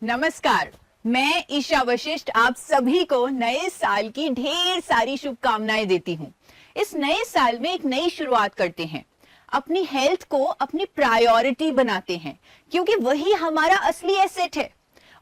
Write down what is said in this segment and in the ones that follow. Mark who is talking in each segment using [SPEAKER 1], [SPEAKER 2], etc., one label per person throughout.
[SPEAKER 1] नमस्कार, मैं ईशा वशिष्ठ आप सभी को नए साल की ढेर सारी शुभकामनाएं देती हूँ। इस नए साल में एक नई शुरुआत करते हैं, अपनी हेल्थ को अपनी प्रायोरिटी बनाते हैं, क्योंकि वही हमारा असली एसेट है।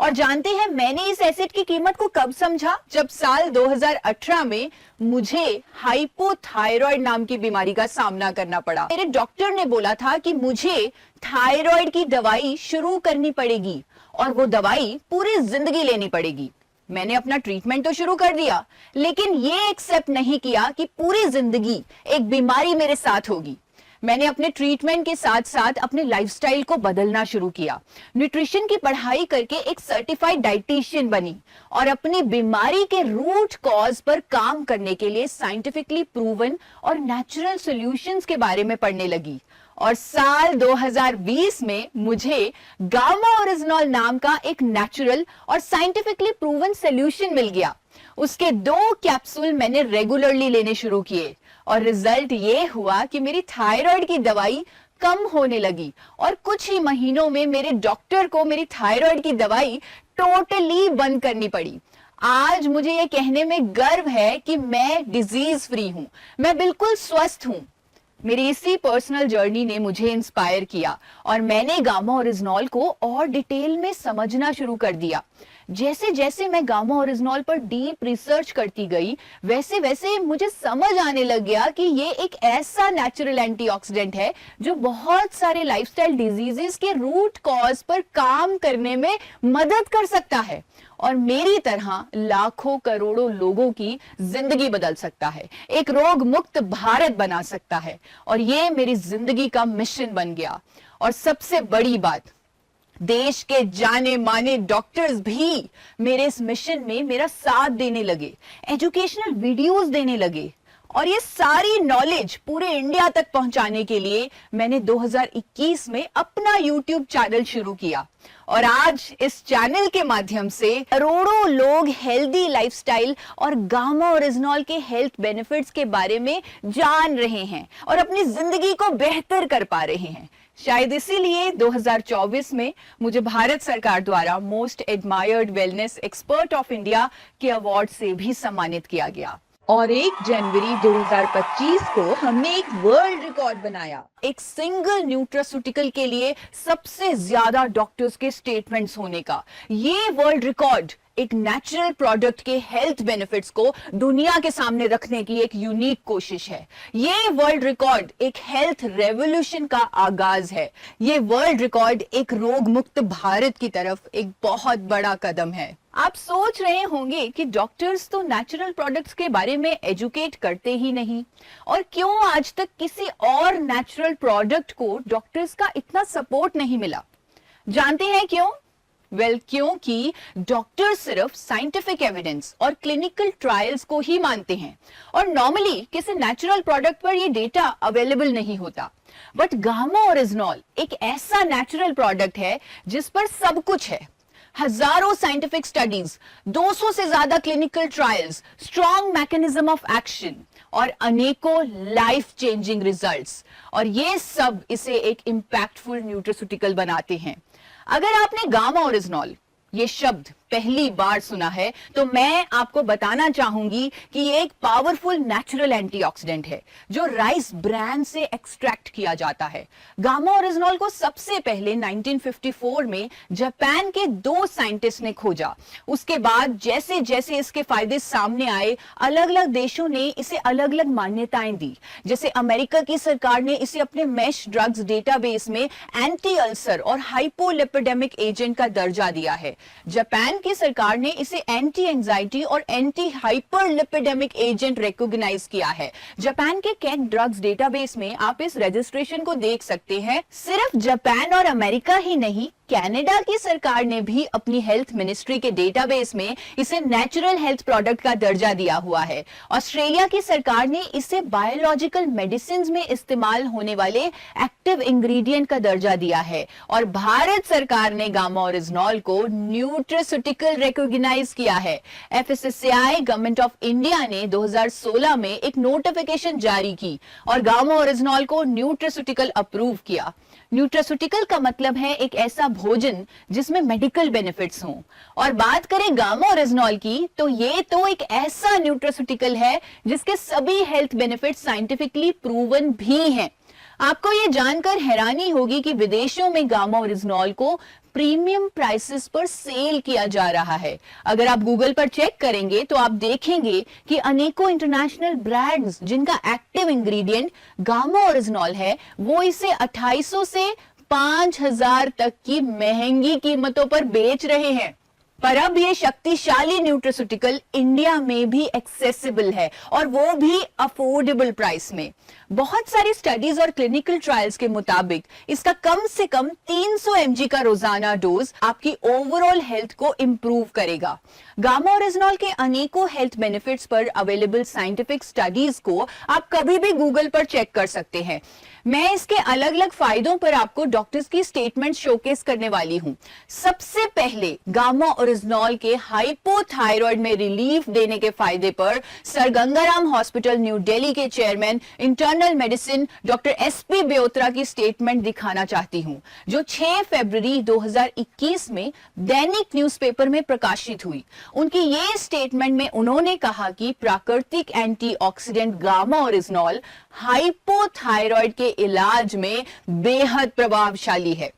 [SPEAKER 1] और जानते हैं मैंने इस एसेट की कीमत को कब समझा? जब साल 2018 में मुझे हाइपोथायराइड नाम की बीमारी का सामना करना पड़ा। मेरे डॉक्टर ने बोला था कि मुझे थायराइड की दवाई शुरू करनी पड़ेगी और वो दवाई पूरी जिंदगी लेनी पड़ेगी। मैंने अपना ट्रीटमेंट तो शुरू कर दिया, लेकिन ये एक्सेप्ट नहीं किया कि पूरी जिंदगी एक बीमारी मेरे साथ होगी। मैंने अपने ट्रीटमेंट के साथ साथ अपने लाइफस्टाइल को बदलना शुरू किया। न्यूट्रिशन की पढ़ाई करके एक सर्टिफाइड डाइटिशियन बनी और अपनी बीमारी के रूट कॉज पर काम करने के लिए साइंटिफिकली प्रूवन और नेचुरल सॉल्यूशंस के बारे में पढ़ने लगी। और साल 2020 में मुझे गामा ओरिजिनॉल नाम का एक नेचुरल और साइंटिफिकली प्रूवन सॉल्यूशन मिल गया। उसके 2 कैप्सूल मैंने रेगुलरली लेने शुरू किए और रिजल्ट ये हुआ कि मेरी थायराइड की दवाई कम होने लगी और कुछ ही महीनों में मेरे डॉक्टर को मेरी थायराइड की दवाई टोटली बंद करनी पड़ी। आज मुझे ये कहने में गर्व है कि मैं डिजीज फ्री हूं, मैं बिल्कुल स्वस्थ हूं। मेरी इसी पर्सनल जर्नी ने मुझे इंस्पायर किया और मैंने गामा ओरिजिनॉल को और डिटेल में समझना शुरू कर दिया। जैसे जैसे मैं गामा ओरिजिनॉल पर डीप रिसर्च करती गई, वैसे वैसे मुझे समझ आने लग गया कि ये एक ऐसा नेचुरल एंटीऑक्सीडेंट है जो बहुत सारे लाइफस्टाइल डिजीजेस के रूट कॉज पर काम करने में मदद कर सकता है और मेरी तरह लाखों करोड़ों लोगों की जिंदगी बदल सकता है, एक रोग मुक्त भारत बना सकता है। और ये मेरी जिंदगी का मिशन बन गया। और सबसे बड़ी बात, देश के जाने माने डॉक्टर्स भी मेरे इस मिशन में मेरा साथ देने लगे, एजुकेशनल वीडियोस देने लगे। और ये सारी नॉलेज पूरे इंडिया तक पहुंचाने के लिए मैंने 2021 में अपना YouTube चैनल शुरू किया और आज इस चैनल के माध्यम से करोड़ों लोग हेल्दी लाइफस्टाइल और गामा ओरिजिनॉल के हेल्थ बेनिफिट्स के बारे में जान रहे हैं और अपनी जिंदगी को बेहतर कर पा रहे हैं। शायद इसीलिए 2024 में मुझे भारत सरकार द्वारा most admired wellness expert of India के अवार्ड से भी सम्मानित किया गया। और 1 जनवरी 2025 को हमने एक वर्ल्ड रिकॉर्ड बनाया, एक सिंगल न्यूट्रास्यूटिकल के लिए सबसे ज्यादा डॉक्टर्स के स्टेटमेंट्स होने का। ये वर्ल्ड रिकॉर्ड एक नेचुरल प्रोडक्ट के हेल्थ बेनिफिट्स को दुनिया के सामने रखने की एक यूनिक कोशिश है। ये वर्ल्ड रिकॉर्ड एक हेल्थ रेवोल्यूशन का आगाज है। ये वर्ल्ड रिकॉर्ड एक रोग मुक्त भारत की तरफ एक बहुत बड़ा कदम है। आप सोच रहे होंगे कि डॉक्टर्स तो नेचुरल प्रोडक्ट्स के बारे में एजुकेट करते ही नहीं, और क्यों आज तक किसी और नेचुरल प्रोडक्ट को डॉक्टर्स का इतना सपोर्ट नहीं मिला? जानते हैं क्यों? क्योंकि डॉक्टर सिर्फ साइंटिफिक एविडेंस और क्लिनिकल ट्रायल्स को ही मानते हैं और नॉर्मली किसी नेचुरल प्रोडक्ट पर ये डेटा अवेलेबल नहीं होता। बट गामा ओरिजिनॉल एक ऐसा नेचुरल प्रोडक्ट है जिस पर सब कुछ है। हजारों साइंटिफिक स्टडीज, 200 से ज्यादा clinical trials, strong mechanism of action और अनेकों लाइफ चेंजिंग रिजल्ट्स, और ये सब इसे एक इंपैक्टफुल न्यूट्रास्यूटिकल बनाते हैं। अगर आपने गामा ओरिजिनॉल ये शब्द पहली बार सुना है तो मैं आपको बताना चाहूंगी कि ये एक पावरफुल नेचुरल एंटीऑक्सीडेंट है जो राइस ब्रान से एक्सट्रैक्ट किया जाता है। गामा ओरिजिनॉल को सबसे पहले 1954 में जापान के 2 साइंटिस्ट ने खोजा। उसके बाद जैसे जैसे इसके फायदे सामने आए, अलग अलग देशों ने इसे अलग अलग मान्यताएं दी। जैसे अमेरिका की सरकार ने इसे अपने मैश ड्रग्स डेटाबेस में एंटी अल्सर और हाइपोलिपिडेमिक एजेंट का दर्जा दिया है। जापान की सरकार ने इसे एंटी एंजाइटी और एंटी हाइपरलिपिडेमिक एजेंट रिकॉग्नाइज किया है। जापान के कैट ड्रग्स डेटाबेस में आप इस रजिस्ट्रेशन को देख सकते हैं। सिर्फ जापान और अमेरिका ही नहीं, कनाडा की सरकार ने भी अपनी हेल्थ मिनिस्ट्री के डेटाबेस में इसे नेचुरल हेल्थ प्रोडक्ट का दर्जा दिया हुआ है। ऑस्ट्रेलिया की सरकार ने इसे बायोलॉजिकल मेडिसिन में इस्तेमाल होने वाले एक्टिव इंग्रेडिएंट का दर्जा दिया है और भारत सरकार ने गामा ओरिजिनॉल को न्यूट्रास्यूटिकल रिकॉग्नाइज किया है। एफएसएसएआई गवर्नमेंट ऑफ इंडिया ने 2016 में एक नोटिफिकेशन जारी की और गामा ओरिजिनॉल को न्यूट्रास्यूटिकल अप्रूव किया। न्यूट्रास्यूटिकल का मतलब है एक ऐसा भोजन जिसमें मेडिकल बेनिफिट्स हों। और बात करें गामा ओरिजिनॉल की, तो ये तो एक ऐसा न्यूट्रास्यूटिकल है जिसके सभी हेल्थ बेनिफिट्स साइंटिफिकली प्रूवन भी हैं। आपको ये जानकर हैरानी होगी कि विदेशों में गामा ओरिजिनॉल को प्रीमियम प्राइसेस पर सेल किया जा रहा है। अगर आप गूगल पर चेक करेंगे तो आप देखेंगे कि अनेकों इंटरनेशनल ब्रांड्स जिनका एक्टिव इंग्रेडिएंट गामा ओरिजिनॉल है, वो इसे 2800 से 5000 तक की महंगी कीमतों पर बेच रहे हैं। पर अब ये शक्तिशाली न्यूट्रास्यूटिकल इंडिया में भी एक्सेसिबल है, और वो भी अफोर्डेबल प्राइस में। बहुत सारी स्टडीज और क्लिनिकल ट्रायल्स के मुताबिक इसका कम से कम 300 mg का रोजाना डोज आपकी ओवरऑल हेल्थ को इंप्रूव करेगा। गामा ओरिजिनॉल के अनेकों हेल्थ बेनिफिट्स पर अवेलेबल साइंटिफिक स्टडीज को आप कभी भी गूगल पर चेक कर सकते हैं। मैं इसके अलग अलग फायदों पर आपको डॉक्टर्स की स्टेटमेंट शोकेस करने वाली हूं। सबसे पहले गामा ओरिजिनॉल के हाइपोथायराइड में रिलीफ देने के फायदे पर sir Gangaram hospital New Delhi के chairman internal medicine doctor SP Byotra की स्टेटमेंट दिखाना चाहती हूं, जो 6 फरवरी 2021 में दैनिक न्यूज़पेपर में प्रकाशित हुई। उनकी ये स्टेटमेंट में उन्होंने कहा कि प्राकृतिक एंटीऑक्सीडेंट गामा ओरिजिनॉल हाइपोथायराइड के इलाज में बेहद प्रभावशाली है।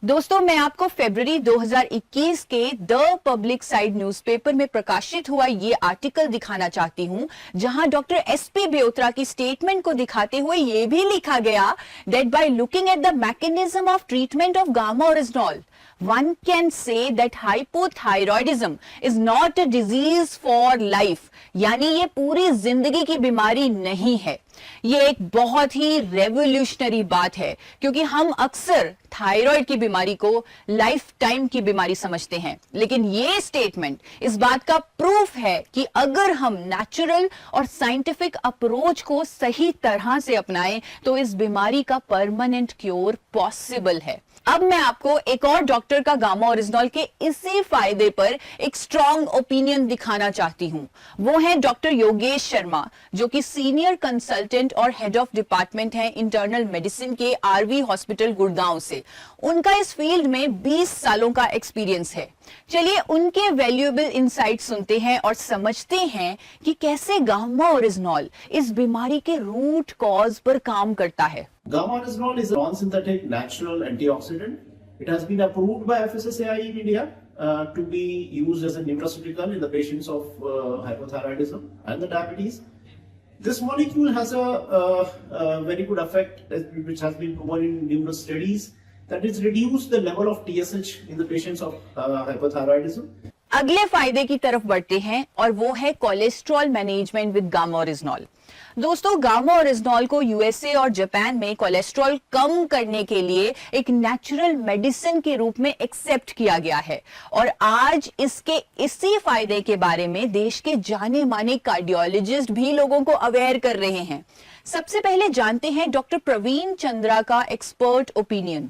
[SPEAKER 1] दोस्तों, मैं आपको फरवरी 2021 के द पब्लिक साइड न्यूज़पेपर में प्रकाशित हुआ ये आर्टिकल दिखाना चाहती हूं, जहां डॉक्टर SP ब्योत्रा की स्टेटमेंट को दिखाते हुए ये भी लिखा गया that by looking at the mechanism of treatment of gamma oryzanol one can say that hypothyroidism is not a disease for life, यानी ये पूरी जिंदगी की बीमारी नहीं है। ये एक बहुत ही रेवोल्यूशनरी बात है, क्योंकि हम अक्सर थायराइड की बीमारी को लाइफ टाइम की बीमारी समझते हैं, लेकिन ये स्टेटमेंट इस बात का प्रूफ है कि अगर हम नेचुरल और साइंटिफिक अप्रोच को सही तरह से अपनाएं तो इस बीमारी का परमानेंट क्योर पॉसिबल है। अब मैं आपको एक और डॉक्टर का गामा ओरिजिनॉल के इसी फायदे पर एक स्ट्रॉन्ग ओपिनियन दिखाना चाहती हूं। वो है डॉक्टर योगेश शर्मा, जो कि सीनियर कंसल्टेंट और हेड ऑफ डिपार्टमेंट हैं इंटरनल मेडिसिन के RV हॉस्पिटल गुड़गांव से। उनका इस फील्ड में 20 सालों का एक्सपीरियंस है। चलिए उनके वैल्यूएबल इनसाइट सुनते हैं और समझते हैं कि कैसे गामा ओरिजिनॉल इस बीमारी के रूट कॉज पर काम करता है।
[SPEAKER 2] Gamma oryzanol is a non-synthetic natural antioxidant. It has been approved by FSSAI in India to be used as a nutraceutical in the patients of hypothyroidism and the diabetes. This molecule has a very good effect, which has been proven in numerous studies, that it's reduced the level of TSH in the patients of hypothyroidism.
[SPEAKER 1] अगले फायदे की तरफ बढ़ते हैं, और वो है cholesterol management with gamma oryzanol. दोस्तों, गामा ओरिजिनॉल को USA और जापान में कोलेस्ट्रॉल कम करने के लिए एक नेचुरल मेडिसिन के रूप में एक्सेप्ट किया गया है, और आज इसके इसी फायदे के बारे में देश के जाने माने कार्डियोलॉजिस्ट भी लोगों को अवेयर कर रहे हैं। सबसे पहले जानते हैं डॉक्टर प्रवीण चंद्रा का एक्सपर्ट ओपिनियन।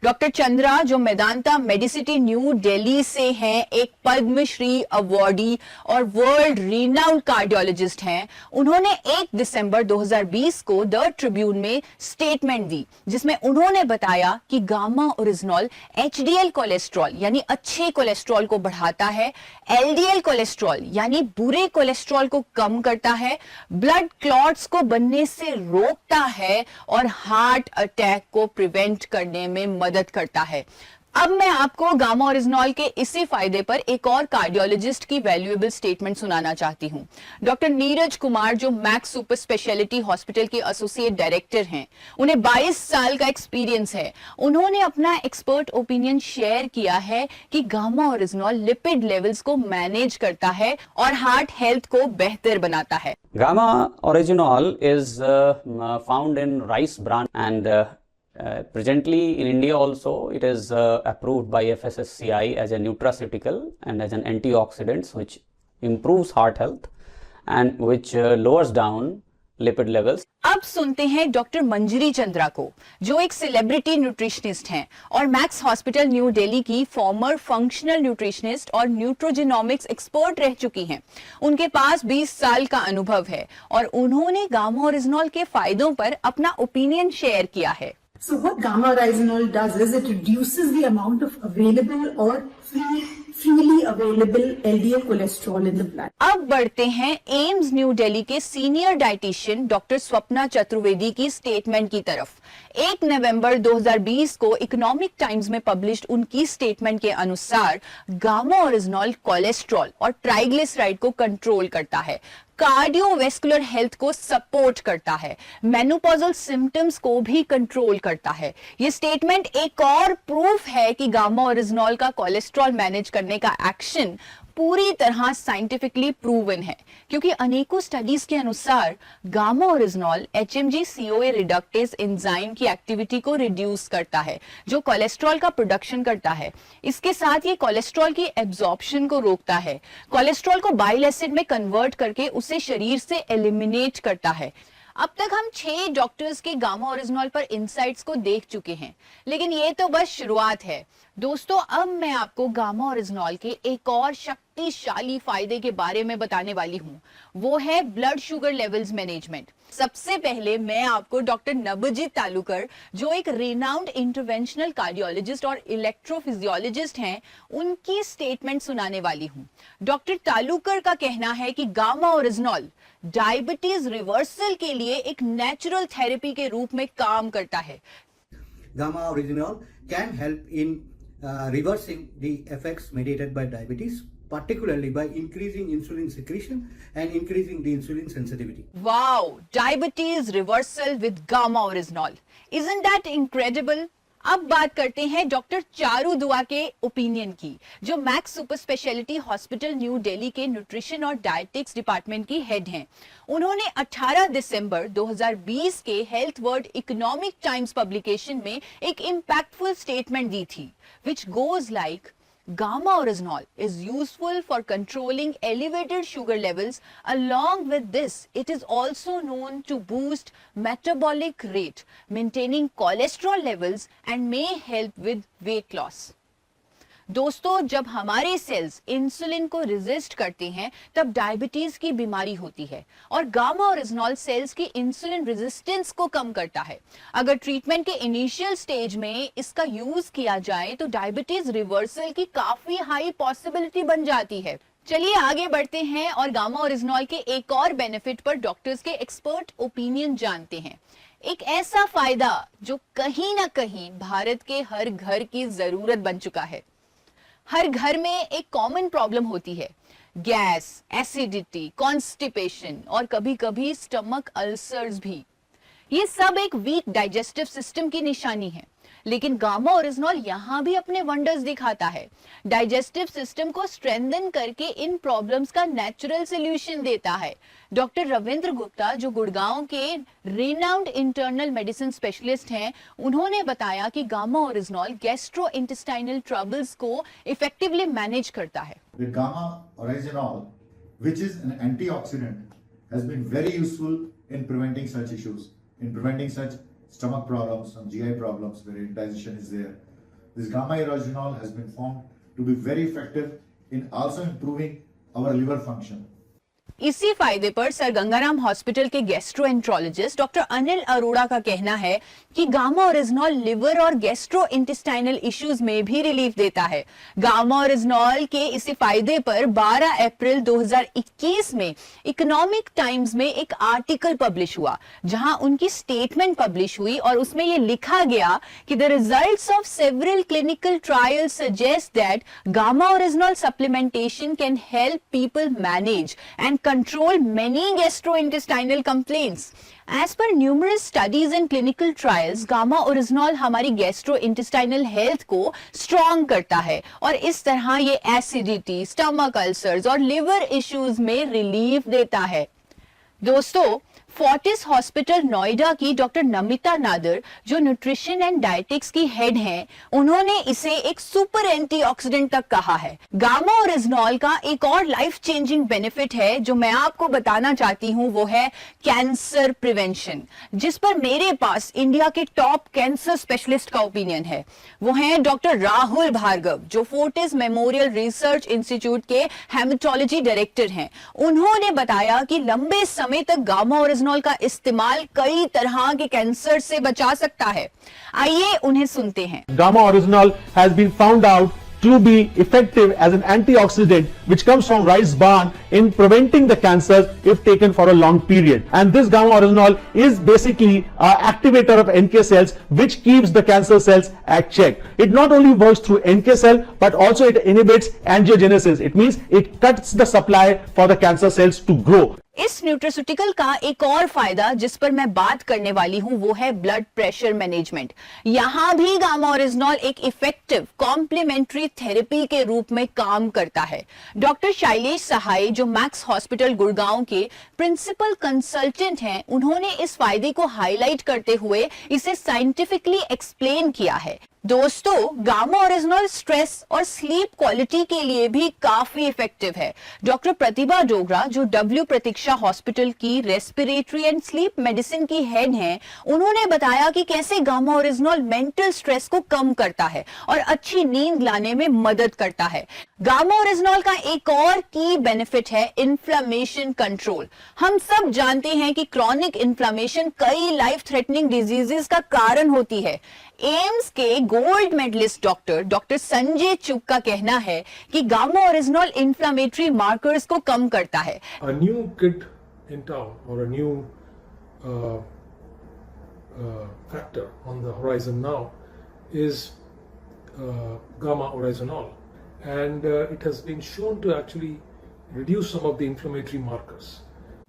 [SPEAKER 1] डॉक्टर चंद्रा, जो मेदांता मेडिसिटी न्यू दिल्ली से हैं, एक पद्मश्री अवार्डी और वर्ल्ड रिनाउंड कार्डियोलॉजिस्ट हैं, उन्होंने 1 दिसंबर 2020 को द ट्रिब्यून में स्टेटमेंट दी, जिसमें उन्होंने बताया कि गामा ओरिजिनॉल HDL कोलेस्ट्रॉल यानी अच्छे कोलेस्ट्रॉल को बढ़ाता है, LDL कोलेस्ट्रॉल यानी बुरे कोलेस्ट्रॉल को कम करता है, ब्लड क्लॉट्स को बनने से रोकता है, और हार्ट अटैक को प्रिवेंट करने में मदद करता है। अब मैं आपको गामा ओरिजिनॉल के इसी फायदे पर एक और कार्डियोलॉजिस्ट की वैल्यूएबल स्टेटमेंट सुनाना चाहती हूं। डॉक्टर नीरज कुमार, जो मैक्स सुपर स्पेशलिटी हॉस्पिटल के एसोसिएट डायरेक्टर हैं, उन्हें 22 साल का एक्सपीरियंस है। उन्होंने अपना एक्सपर्ट ओपिनियन शेयर किया है कि गामा ओरिजिनॉल लिपिड लेवल्स को मैनेज करता है और हार्ट हेल्थ को बेहतर बनाता है।
[SPEAKER 3] Gamma oryzanol is found in rice bran, and presently in India also it is approved by FSSAI as a nutraceutical and as an antioxidant, which improves heart health and which lowers down lipid levels.
[SPEAKER 1] अब सुनते हैं doctor मंजरी चंद्रा को, जो एक celebrity nutritionist हैं और max hospital New Delhi की farmer functional nutritionist और न्यूट्रोजेनोमिक्स एक्सपर्ट रह चुकी हैं। उनके पास 20 साल का अनुभव है और उन्होंने गामा ओरिजिनॉल के फायदों पर अपना ओपिनियन शेयर किया है।
[SPEAKER 4] So what gamma-oryzanol does is it reduces the amount of available or freely available LDL cholesterol in the blood.
[SPEAKER 1] अब बढ़ते हैं एम्स न्यू दिल्ली के senior dietitian doctor Swapna Chaturvedi की स्टेटमेंट की तरफ। 1 नवंबर 2020 को इकोनॉमिक टाइम्स में पब्लिश्ड उनकी स्टेटमेंट के अनुसार गामा-ओरिजिनॉल कोलेस्ट्रॉल और ट्राइग्लिसराइड को कंट्रोल करता है, कार्डियोवेस्कुलर हेल्थ को सपोर्ट करता है, मेनोपॉजल सिम्टम्स को भी कंट्रोल करता है। ये स्टेटमेंट एक और प्रूफ है कि गामा-ओरिजिनॉल का कोलेस्ट्रॉल मैनेज करने का एक्शन पूरी तरह साइंटिफिकली प्रूवन है, क्योंकि अनेकों स्टडीज के अनुसार गामा-ओरिजिनॉल HMG-CoA रिडक्टेज एंजाइम की एक्टिविटी को रिड्यूस करता है, जो कोलेस्ट्रॉल का प्रोडक्शन करता है। इसके साथ ये कोलेस्ट्रॉल की एब्जॉर्प्शन को रोकता है, कोलेस्ट्रॉल को बाइल एसिड में कन्वर्ट करके उसे शरीर से एलिमिनेट करता है। अब तक हम 6 डॉक्टर्स के गामा-ओरिजिनॉल पर इंसाइट्स को देख चुके हैं, लेकिन ये तो बस शुरुआत है। दोस्तों, अब मैं आपको गामा-ओरिजिनॉल के एक और शक्तिशाली फायदे के बारे में बताने वाली हूँ। वो है ब्लड शुगर लेवल्स मैनेजमेंट। सबसे पहले मैं आपको डॉक्टर नबजीत तालुकर, जो एक रिनाउंड इंटरवेंशनल कार्डियोलॉजिस्ट और इलेक्ट्रोफिजियोलॉजिस्ट हैं, उनकी स्टेटमेंट सुनाने वाली हूँ। डॉक्टर तालुकर का कहना है कि गामा-ओरिजिनॉल डायबिटीज रिवर्सल के लिए एक नेचुरल थेरेपी के रूप में काम करता है।
[SPEAKER 5] Gamma-oryzanol can help in reversing the effects mediated by diabetes, particularly by increasing insulin secretion and increasing the insulin sensitivity.
[SPEAKER 1] Wow, diabetes reversal with gamma-oryzanol. Isn't that incredible? अब बात करते हैं डॉक्टर चारू दुआ के ओपिनियन की, जो max super speciality hospital New Delhi के nutrition और डायटिक्स डिपार्टमेंट की हेड हैं। उन्होंने 18 दिसंबर 2020 के health world economic times publication में एक इंपैक्टफुल स्टेटमेंट दी थी, which goes like, Gamma-oryzanol is useful for controlling elevated sugar levels. Along with this, it is also known to boost metabolic rate, maintaining cholesterol levels, and may help with weight loss. दोस्तों, जब हमारे cells insulin को resist करते हैं, तब diabetes की बीमारी होती है, और गामा-ओरिजिनॉल सेल्स की इंसुलिन रेजिस्टेंस को कम करता है। अगर ट्रीटमेंट के इनिशियल स्टेज में इसका यूज किया जाए तो डायबिटीज रिवर्सल की काफी हाई पॉसिबिलिटी बन जाती है। चलिए आगे बढ़ते हैं और गामा-ओरिजिनॉल के एक और बेनिफिट पर डॉक्टर्स के एक्सपर्ट ओपिनियन जानते हैं। एक ऐसा फायदा जो कहीं ना कहीं भारत के हर घर की जरूरत बन चुका है। हर घर में एक कॉमन प्रॉब्लम होती है, गैस, एसिडिटी, कॉन्स्टिपेशन और कभी-कभी स्टमक अल्सर्स भी। ये सब एक वीक डाइजेस्टिव सिस्टम की निशानी है, लेकिन गामा-ओरिजिनॉल यहाँ भी अपने वंडर्स दिखाता है। डाइजेस्टिव सिस्टम को स्ट्रेंथन करके इन प्रॉब्लम्स का नेचुरल सॉल्यूशन देता है। डॉक्टर रविंद्र गुप्ता, जो गुड़गांव के रिनाउंड इंटरनल मेडिसिन स्पेशलिस्ट हैं, उन्होंने बताया कि गामा-ओरिजिनॉल गैस्ट्रोइंटेस्टाइनल ट्रबल्स को इफेक्टिवली मैनेज करता है।
[SPEAKER 6] The gamma-oryzanol, which is an antioxidant, has been very useful in preventing such issues, in preventing such stomach problems, some GI problems where indigestion is there. This gamma-oryzanol has been found to be very effective in also improving our liver function.
[SPEAKER 1] इसी फायदे पर sir Gangaram hospital के gastroenterologist doctor Anil Arora का कहना है कि gamma-original liver और gastrointestinal issues में भी रिलीफ देता है। गामा-ओरिजिनॉल के इसी फायदे पर 12 अप्रैल 2021 में इकोनॉमिक टाइम्स में एक आर्टिकल पब्लिश हुआ, जहां उनकी स्टेटमेंट पब्लिश हुई और उसमें यह लिखा गया कि the results of several clinical trials suggest that gamma-original supplementation can help people manage and control many gastrointestinal complaints. As per numerous studies and clinical trials, gamma-oryzanol हमारी gastrointestinal health को strong करता है और इस तरह ये acidity, stomach ulcers और liver issues में relief देता है। दोस्तों, फोर्टिस हॉस्पिटल नोएडा की डॉक्टर नमिता नादर, जो न्यूट्रिशन एंड डाइटिक्स की हेड हैं, उन्होंने इसे एक सुपर एंटीऑक्सीडेंट तक कहा है। गामा-ओरिजिनॉल का एक और लाइफ चेंजिंग बेनिफिट है जो मैं आपको बताना चाहती हूं, वो है कैंसर प्रिवेंशन, जिस पर मेरे पास इंडिया के टॉप कैंसर स्पेशलिस्ट का ओपिनियन है। वो हैं डॉक्टर राहुल भार्गव, जो फोर्टिस मेमोरियल रिसर्च इंस्टीट्यूट के हेमेटोलॉजी डायरेक्टर हैं। उन्होंने बताया कि लंबे समय तक गामा-ओरिजिनॉल ओरिजिनॉल का इस्तेमाल कई तरह के कैंसर से बचा सकता है। आइए उन्हें सुनते हैं।
[SPEAKER 7] Gamma oryzanol has been found out to be effective as an antioxidant which comes from rice bran in preventing the cancers if taken for a long period. And this gamma oryzanol is basically an activator of NK cells which keeps the cancer cells at check. It not only works through NK cell but also it inhibits angiogenesis. It means it cuts the supply for the cancer cells to grow.
[SPEAKER 1] इस nutraceutical का एक और फायदा जिस पर मैं बात करने वाली हूं वो है ब्लड प्रेशर मैनेजमेंट। यहां भी गामा ओरिजिनॉल एक इफेक्टिव कॉम्प्लीमेंट्री थेरेपी के रूप में काम करता है। डॉक्टर शैलेश सहाय जो मैक्स हॉस्पिटल गुड़गांव के प्रिंसिपल कंसल्टेंट हैं, उन्होंने इस फायदे को हाईलाइट करते हुए इसे साइंटिफिकली एक्सप्लेन किया है। दोस्तों, गामा ओरिजिनॉल स्ट्रेस और स्लीप क्वालिटी के लिए भी काफी इफेक्टिव है। डॉक्टर प्रतिभा डोगरा जो डब्ल्यू प्रतीक्षा हॉस्पिटल की रेस्पिरेटरी एंड स्लीप मेडिसिन की हेड हैं, उन्होंने बताया कि कैसे गामा ओरिजिनॉल मेंटल स्ट्रेस को कम करता है और अच्छी नींद लाने में मदद करता है। गामा ओरिजिनॉल का एक और की बेनिफिट है इन्फ्लेमेशन कंट्रोल। हम सब जानते हैं कि क्रॉनिक इन्फ्लेमेशन कई लाइफ थ्रेटनिंग डिजीजेस का कारण होती है। एम्स के गोल्ड मेडलिस्ट डॉक्टर संजय चुग का कहना है कि गामा ओरिजिनॉल इन्फ्लेमेटरी मार्कर्स को कम करता है।
[SPEAKER 8] A new kid in town or a new factor on the horizon now is gamma oryzanol, and it has been shown to actually reduce some of the inflammatory markers.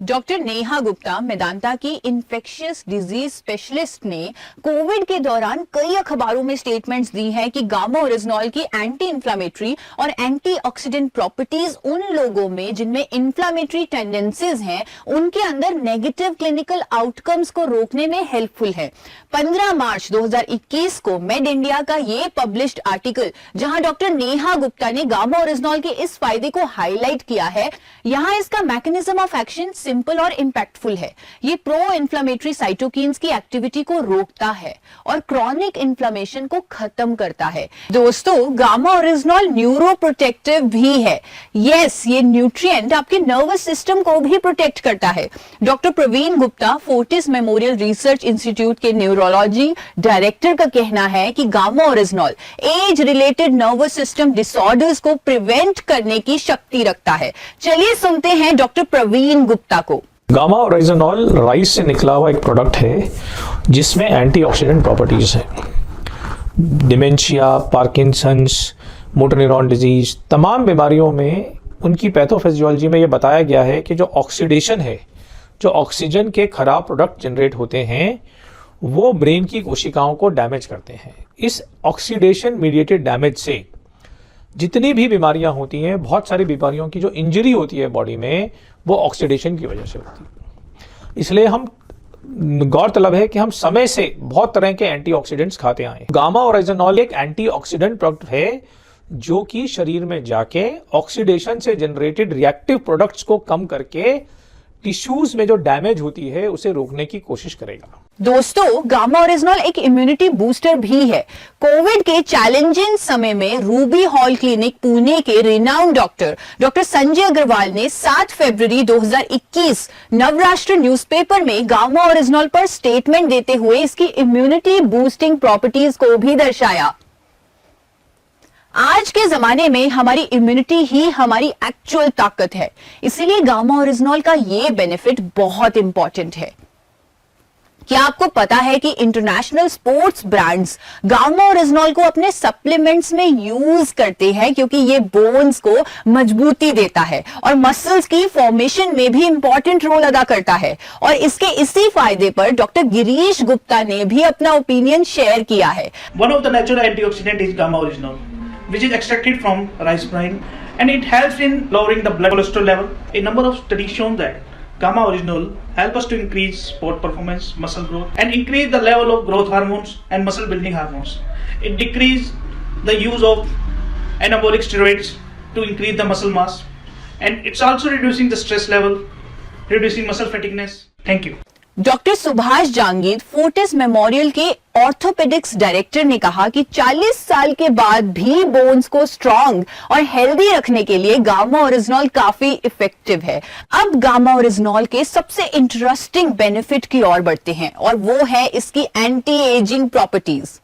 [SPEAKER 1] Doctor Neha Gupta Medanta की infectious disease specialist ने Covid के दौरान कई अखबारों में statements दी हैं कि gamma original की एंटी इन्फ्लामेटरी और एंटीऑक्सीडेंट प्रॉपर्टीज उन लोगों में जिनमें इन्फ्लामेटरी टेंडेंसीज हैं, उनके अंदर नेगेटिव क्लिनिकल आउटकम्स को रोकने में हेल्पफुल है। 15 मार्च 2021 को मेड इंडिया का ये पब्लिश्ड आर्टिकल, जहां डॉक्टर नेहा गुप्ता ने गामा ओरिजिनॉल के इस फायदे को हाईलाइट किया है, यहां इसका मैकेनिज्म ऑफ एक्शन सिंपल और इंपैक्टफुल है। ये प्रो इन्फ्लेमेटरी साइटोकिन्स की एक्टिविटी को रोकता है और क्रॉनिक इन्फ्लेमेशन को खत्म करता है। दोस्तों, गामा ओरिजिनॉल न्यूरो प्रोटेक्टिव भी है। यस, ये न्यूट्रिएंट आपके नर्वस सिस्टम को भी प्रोटेक्ट करता है। Doctor Praveen Gupta Fortis memorial research institute के न्यूरोलॉजी डायरेक्टर का कहना है कि gamma oryzanol age related nervous system disorders को प्रिवेंट करने की शक्ति रखता है। चलिए सुनते हैं डॉक्टर प्रवीण गुप्ता को।
[SPEAKER 9] गामा ओरिजिनॉल राइस से निकला हुआ एक प्रोडक्ट है जिसमें एंटीऑक्सीडेंट प्रॉपर्टीज है। Dementia, Parkinson's, motor neuron disease, तमाम बीमारियों में उनकी पैथोफिजियोलॉजी में ये बताया गया है कि जो ऑक्सीडेशन है, जो ऑक्सीजन के खराब प्रोडक्ट जनरेट होते हैं, वो ब्रेन की कोशिकाओं को डैमेज करते हैं। इस ऑक्सीडेशन मीडिएटेड डैमेज से जितनी भी बीमारियां होती हैं, बहुत सारी बीमारियों की जो इंजरी होती है बॉडी में, वो ऑक्सीडेशन की वजह से होती है। इसलिए हम गौरतलब है कि हम समय से बहुत तरह के एंटीऑक्सीडेंट्स खाते आए। गामा ओरिजिनॉल एक एंटीऑक्सीडेंट प्रोडक्ट है जो कि शरीर में जाके ऑक्सीडेशन से जनरेटेड रिएक्टिव प्रोडक्ट्स को कम करके टिश्यूज में जो डैमेज होती है उसे रोकने की कोशिश करेगा।
[SPEAKER 1] दोस्तों, गामा ओरिजिनॉल एक इम्यूनिटी बूस्टर भी है। कोविड के चैलेंजिंग समय में रूबी हॉल क्लिनिक पुणे के रिनाउंड डॉक्टर संजय अग्रवाल ने 7 फरवरी 2021 नवराष्ट्र न्यूज़पेपर में गामा ओरिजिनॉल पर स्टेटमेंट देते हुए इसकी इम्यूनिटी बूस्टिंग प्रॉपर्टीज को भी दर्शाया। आज के जमाने में हमारी इम्यूनिटी ही हमारी एक्चुअल ताकत है, इसीलिए गामा ओरिजिनॉल का ये बेनिफिट बहुत इंपॉर्टेंट है। क्या आपको पता है कि international sports brands gamma oryzanol को अपने सप्लीमेंट्स में यूज करते हैं क्योंकि ये बोन्स को मजबूती देता है और मसल्स की फॉर्मेशन में भी इंपॉर्टेंट रोल अदा करता है। और इसके इसी फायदे पर डॉक्टर गिरीश गुप्ता ने भी अपना ओपिनियन शेयर किया है।
[SPEAKER 10] One of the natural antioxidant is gamma oryzanol, which is extracted from rice bran, and it helps in lowering the blood cholesterol level. A number of studies shown that gamma oryzanol help us to increase sport performance, muscle growth, and increase the level of growth hormones and muscle building hormones. It decrease the use of anabolic steroids to increase the muscle mass, and it's also reducing the stress level, reducing muscle fatigueness. Thank you.
[SPEAKER 1] Doctor Subhash Jangir Fortis memorial के orthopaedics director ने कहा कि 40 साल के बाद भी bones को strong और हेल्दी रखने के लिए गामा ओरिजिनॉल काफी इफेक्टिव है। अब गामा ओरिजिनॉल के सबसे इंटरेस्टिंग बेनिफिट की ओर बढ़ते हैं और वो है इसकी एंटी एजिंग प्रॉपर्टीज।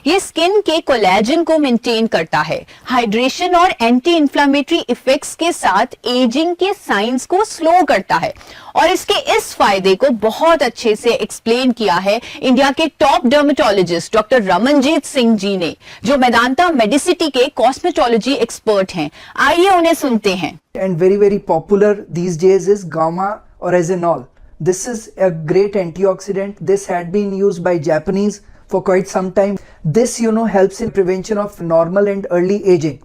[SPEAKER 1] ये स्किन के कोलेजन को मेंटेन करता है, हाइड्रेशन और एंटी इंफ्लेमेटरी इफेक्ट्स के साथ एजिंग के साइंस को स्लो करता है। और इसके इस फायदे को बहुत अच्छे से एक्सप्लेन किया है इंडिया के top dermatologist doctor Ramanjeet Singh ji ने, जो मेदांता मेडिसिटी के कॉस्मेटोलॉजी एक्सपर्ट हैं। आइए उन्हें सुनते हैं।
[SPEAKER 11] And very popular these days is gamma oryzanol. This is a great antioxidant. This had been used by Japanese for quite some time. This helps in prevention of normal and early aging.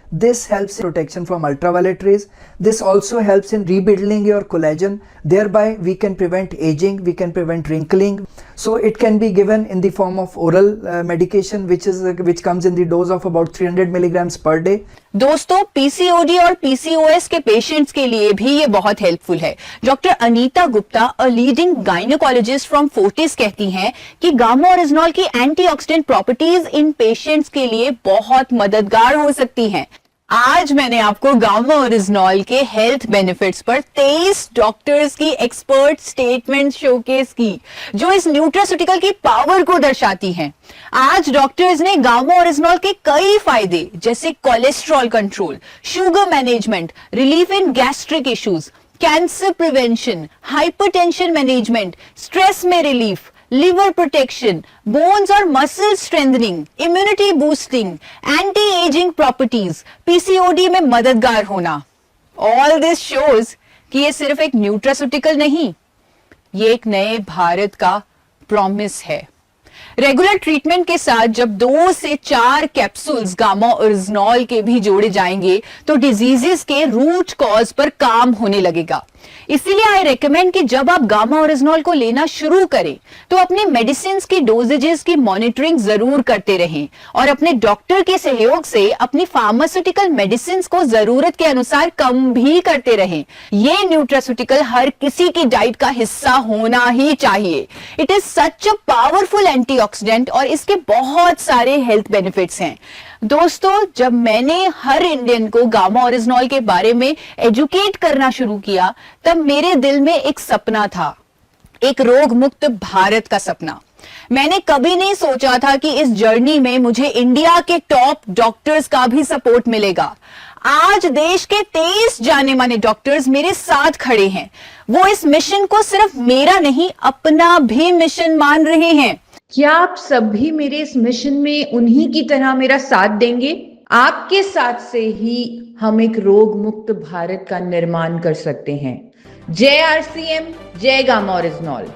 [SPEAKER 11] This helps in protection from ultraviolet rays. This also helps in rebuilding your collagen. Thereby we can prevent aging, we can prevent wrinkling. So it can be given in the form of oral medication which comes in the dose of about 300 milligrams per day.
[SPEAKER 1] दोस्तों, PCOD और PCOS के patients के लिए भी ये बहुत helpful है। Doctor Anita Gupta, a leading gynaecologist from Fortis, कहती हैं कि गामा ओरिजिनॉल की एंटीऑक्सीडेंट प्रॉपर्टीज इन पेशेंट्स के लिए बहुत मददगार हो सकती हैं। आज मैंने आपको गामा ओरिजिनॉल के हेल्थ बेनिफिट्स पर 23 डॉक्टर्स की एक्सपर्ट स्टेटमेंट शोकेस की, जो इस न्यूट्रास्यूटिकल की पावर को दर्शाती हैं। आज डॉक्टर्स ने गामा ओरिजिनॉल के कई फायदे जैसे cholesterol control, sugar management, relief in gastric issues, cancer prevention, hypertension management, stress में रिलीफ, लिवर प्रोटेक्शन, बोन्स और muscle strengthening, immunity boosting, anti ageing properties, PCOD में मददगार होना। ऑल दिस शोज कि ये सिर्फ एक न्यूट्रास्यूटिकल नहीं, ये एक नए भारत का प्रॉमिस है। रेगुलर ट्रीटमेंट के साथ जब 2 से 4 कैप्सूल्स गामा ओरिजिनॉल के भी जोड़े जाएंगे तो डिजीजेस के रूट कॉज पर काम होने लगेगा। इसीलिए आई रेकमेंड कि जब आप गामा ओरिजिनॉल को लेना शुरू करें तो अपने मेडिसिन की डोजेजेस की मॉनिटरिंग जरूर करते रहें और अपने डॉक्टर के सहयोग से अपनी फार्मास्यूटिकल मेडिसिन को जरूरत के अनुसार कम भी करते रहें। ये न्यूट्रास्यूटिकल हर किसी की डाइट का हिस्सा होना ही चाहिए। It is such a powerful antioxidant और इसके बहुत सारे हेल्थ बेनिफिट्स हैं। दोस्तों, जब मैंने हर इंडियन को गामा ओरिजिनॉल के बारे में एजुकेट करना शुरू किया तब मेरे दिल में एक सपना था, एक रोग मुक्त भारत का सपना। मैंने कभी नहीं सोचा था कि इस जर्नी में मुझे इंडिया के टॉप डॉक्टर्स का भी सपोर्ट मिलेगा। आज देश के 23 जाने माने डॉक्टर्स मेरे साथ खड़े हैं। वो इस मिशन को सिर्फ मेरा नहीं, अपना भी मिशन मान रहे हैं।
[SPEAKER 12] क्या आप सभी मेरे इस मिशन में उन्हीं की तरह मेरा साथ देंगे? आपके साथ से ही हम एक रोग मुक्त भारत का निर्माण कर सकते हैं। जय आरसीएम, जय गामा ओरिजिनॉल।